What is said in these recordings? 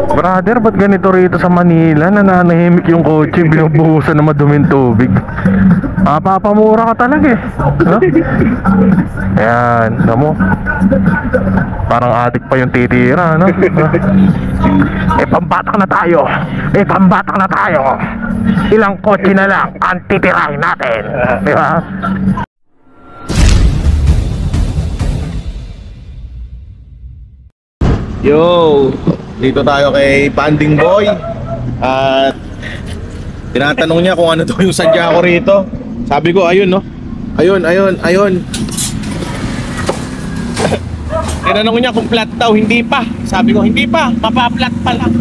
Brother, ba't ganito rito sa Manila? Nananahimik yung kotse, binubuhusan ng maduming tubig. Mapapamura ka talaga eh, no? Ayan, alam mo, parang adik pa yung titira, no? Pambatak na tayo. Pambatak na tayo. Ilang kotse na lang ang titirahin natin, di ba? Yo, dito tayo kay Panding Boy. At tinatanong niya kung ano to yung sadya ko rito. Sabi ko, ayun no. Ayun. Tinanong niya kung flat daw, hindi pa. Sabi ko, hindi pa, mapa-flat pa lang.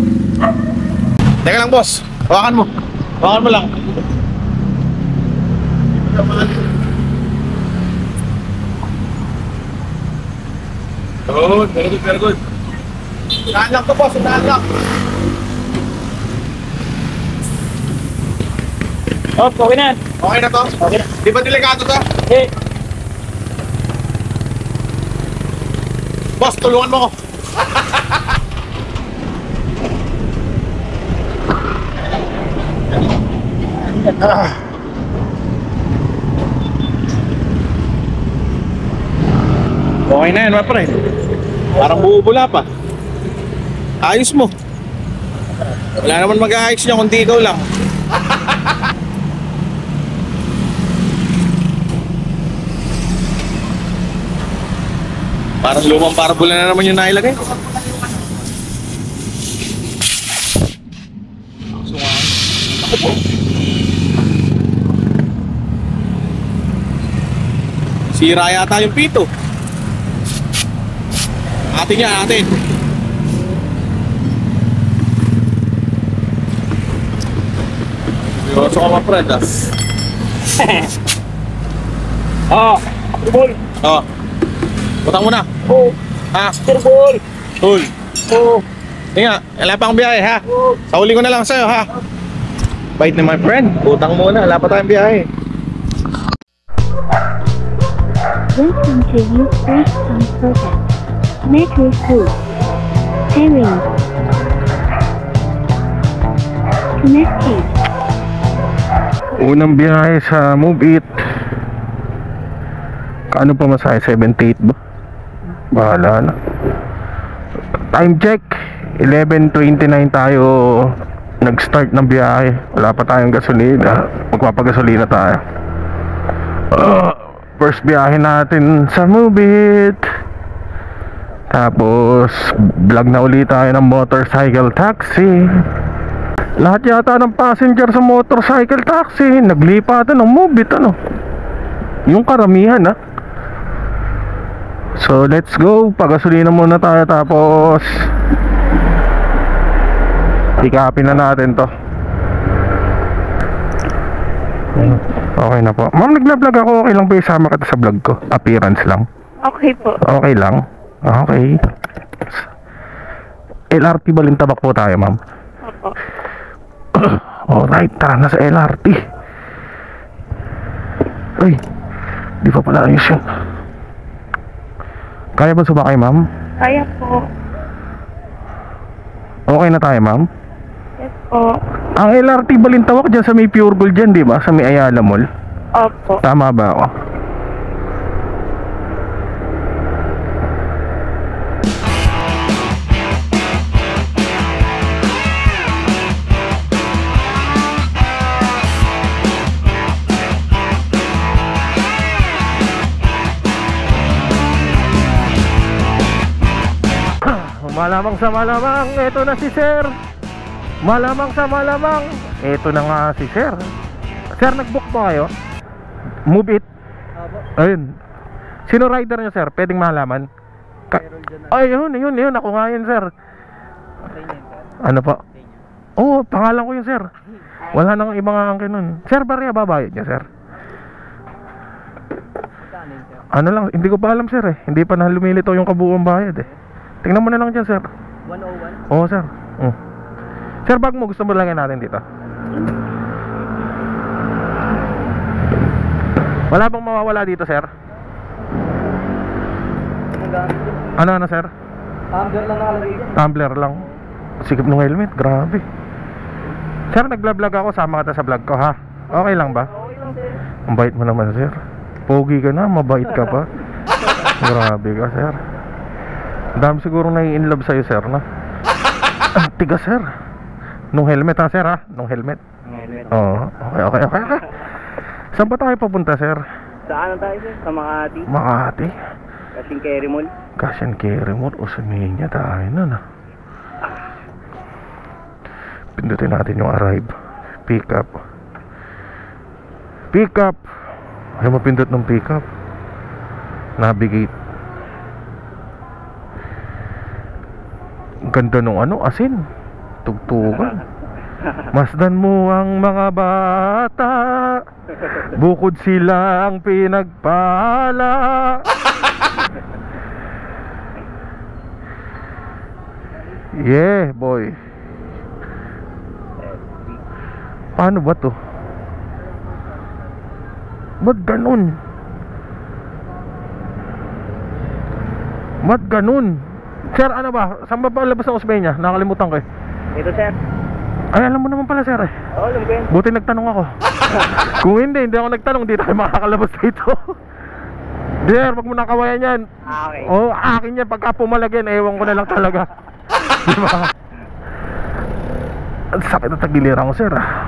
Teka lang boss, hawakan mo lang. Very good. Saan lang to boss, saan lang. Oh, okay na. Okay na to? Okay na. Di ba delikado to? Eh. Boss, tulungan mo ko. Okay na yan, my friend. Parang bubula pa. Ayos mo. Wala naman mag-aayos niya kundi ikaw lang. Parang lumang parabula na naman yung nailagay. Sira yata yung pito. Atin yan, atin. Yoso ka ma-friend ah. Bol. Butang mo na. Oh, Ha? bol. Hoy. Oh. Tinga, wala pa akong biyahe ha. Sa huli ko na lang sa'yo ha. Bait ni my friend. Butang muna, wala pa tayong biyahe. Welcome to Youth First Time Program. Metro Food. Pairing. Connected. Unang biyahe sa Move It. Kaano pa masaya? 78 ba? Bahala na. Time check 11:29 tayo nag-start ng biyahe. Wala pa tayong gasolina. Magpapagasolina tayo. First biyahe natin sa Move It. Tapos vlog na ulit tayo ng motorcycle taxi. Lahat yata ng passenger sa motorcycle taxi naglipatan ng Move It, ano? Yung karamihan ha. So let's go. Pagasolina muna tayo tapos pick-upin na natin to. Okay na po. Ma'am, nag-vlog ako. Okay lang ba isama kita sa vlog ko? Appearance lang. Okay po. Okay lang. Okay. LRT Balintabak po tayo, ma'am. Opo. Alright, tara na sa LRT. Ay, di pa pala ayos yun. Kaya ba sumakay, ma'am? Kaya po. Okay na tayo, ma'am? Yes po. Ang LRT Balintawak dyan sa may Pure Gold dyan, di ba? Sa may Ayala Mall. Opo. Tama ba ako? Malamang sa malamang, eto na si sir. Malamang sa malamang, eto na nga si sir. Sir, nag-book ba kayo? Move It. Ayun. Sino rider nyo, sir? Pwedeng malaman? Ay, yun. Ako nga yun, sir. Ano pa? Oo, pangalan ko yun, sir. Wala nang ibang angkin nun. Sir, bariya babayad niya, sir? Ano lang, hindi ko pa alam, sir eh. Hindi pa na lumilitaw yung kabuuang bayad eh. Tingnan mo na lang dyan, sir. 101? Oo, sir. Sir, bag mo, gusto mo lagyan natin dito? Wala bang mawawala dito, sir? Ang gamit. Ano, sir? Tumbler lang nakalagay dyan. Tumbler lang. Sikip ng helmet, grabe. Sir, nagla-vlog ako, sama kita sa vlog ko ha. Okay lang ba? Okay lang, sir. Ang bait mo naman sir. Pogi ka na, mabait ka pa. Grabe ka sir. Ang dami siguro nai-inlove sa'yo sir na. Ang tigas sir. Nung helmet ha sir ha. Nung helmet. Oo. Okay. Saan ba tayo papunta sir? Saan tayo, sir? Sa Makati. Makati. Kasing carry mall. Cash and carry mo. O sa niya tayo nun ah. Pindutin natin yung arrive. Pick up. Pick up. Ayaw mapindot ng pick up. Navigate. Ang ganda nung ano, asin. Tugtugan. Masdan mo ang mga bata, bukod silang pinagpala. Yeah, boy. Paano ba to? Ba't ganun? Ba't ganun? Sir, ano ba? Saan ba labas ng Osmeña? Nakalimutan ko eh. Ito, sir. Ay, alam mo naman pala sir eh. Oo, alam ko yan. Buti nagtanong ako. Kung hindi ako nagtanong, hindi tayo makakalabas dito. Sir, wag mo nakawayan yan. Okay. Oh, akin yan. Pagka pumalagyan, ewan ko na lang talaga. Diba? Ang sakit na tagiliran ko sir ah.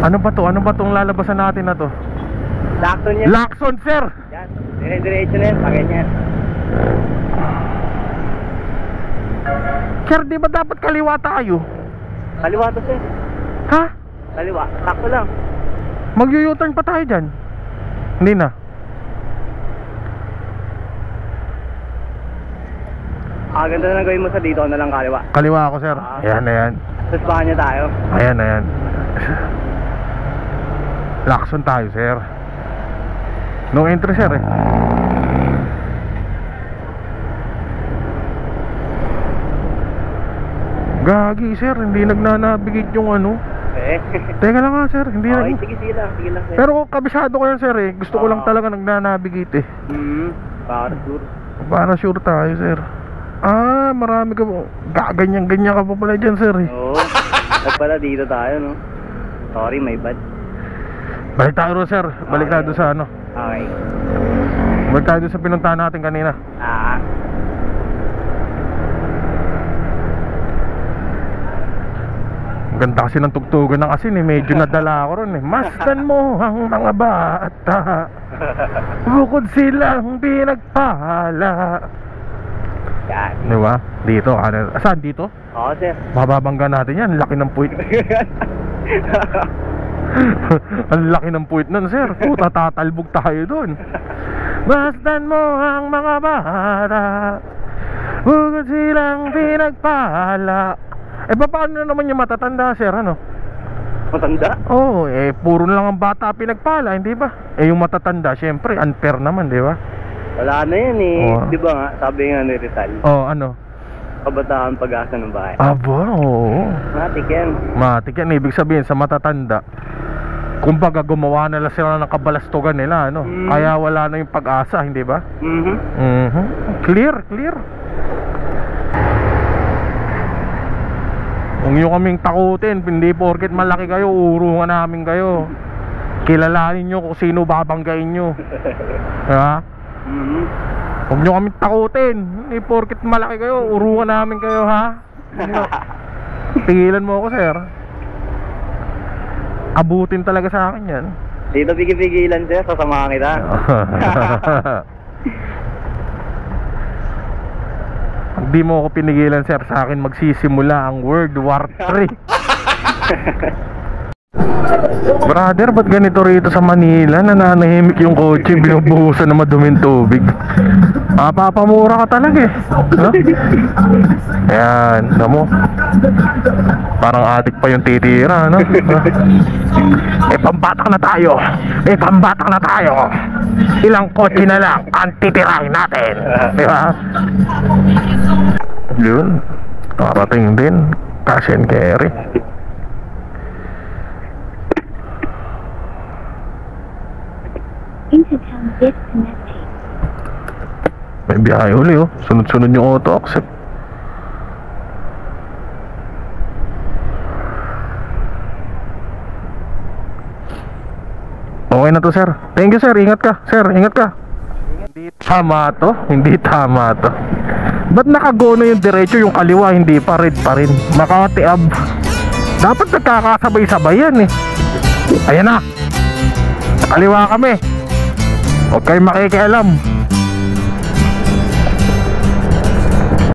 Ano ba to? Ano ba tong lalabasan natin na to? Lakson yan. Lacson sir! Yan. Dire-diretso na yan. Paganyan. Sir, di ba dapat kaliwa tayo? Kaliwa to, sir. Ha? Kaliwa. Sakto lang. Mag-u-turn pa tayo dyan? Hindi na. Ganda na gawin mo sa dito na lang kaliwa. Kaliwa ako sir. Ayan, ayan. Sa Spanya tayo. Ayan, ayan. Lacson tayo sir. No entry sir eh. Gagi sir, hindi nagnanavigate yung ano. Eh. Teka lang nga sir, hindi Okay, na. sige lang. Sige lang, sir. Pero kabisado ko yan sir eh. Gusto ko lang talaga nagnanavigate eh. Para sure. Para sure tayo sir. Ah, marami ka po. Ganyan-ganyan ka pa pala dyan sir eh. Oo. Nagpala dito tayo, no? Sorry, my bad. Balik tayo ro sir. Balik tayo doon sa ano. Okay. Balik tayo doon sa pinuntahan natin kanina. Ang ganda kasi ng tugtugan ng asin eh. Medyo nadala ako ron eh. Masdan mo ang mga bata, bukod silang pinagpala. Yan. Di ba? Dito, ano? Saan dito? Oo, sir. Mababangga natin yan. Laki ng puwit. Ang laki ng puwit nun sir. Puta, tatalbog tayo dun. Masdan mo ang mga bata, bukod silang pinagpala. Eh paano naman yung matatanda sir, ano? Matanda? Oo, eh puro lang ang bata pinagpala, hindi ba? Eh yung matatanda, syempre unfair naman, di ba? Wala na yan eh. Oo. Di ba nga, sabi nga ni Rizal, Oh, ano? kabataan pag-asa ng bahay. Aba, oo. Matik yan. Matik yan, ibig sabihin sa matatanda, kumbaga gumawa na lang sila ng kabalastugan nila, ano? Kaya wala na yung pag-asa, hindi ba? Clear, clear. Kung nyo kaming takutin, hindi porket malaki kayo, urungan namin kayo. Kilalanin nyo kung sino babanggain nyo. Diba? Huwag nyo kaming takutin, hindi porket malaki kayo, urungan namin kayo, ha? Tigilan mo ako sir. Abutin talaga sa akin yan. Dito pigilan, sir, sasamahan kita. Pag di mo ako pinigilan sir, sa akin magsisimula ang World War 3. Brother, ba't ganito rito sa Manila? Nananahimik yung kotse, binubuhusan ng maduming tubig. Papamura ka talaga eh, no? Ayan, mo. Parang adik pa yung titira, no? Eh, pambatak na tayo. Eh, pambatak na tayo. Ilang kotse na lang ang titirahin natin. Di ba? Yun, nakarating din. Cash and carry. Intercom disconnected. May biyahe uli oh. Sunod-sunod yung auto accept. Okay na to sir. Thank you sir. Ingat ka. Sir, ingat ka. Hindi tama to. Hindi tama to. Ba't nakago na yung diretso, yung kaliwa hindi pa red pa rin? Makati Ave. Dapat nagkakasabay-sabay yan eh. Ayan na. Kaliwa kami. Huwag kayong makikialam.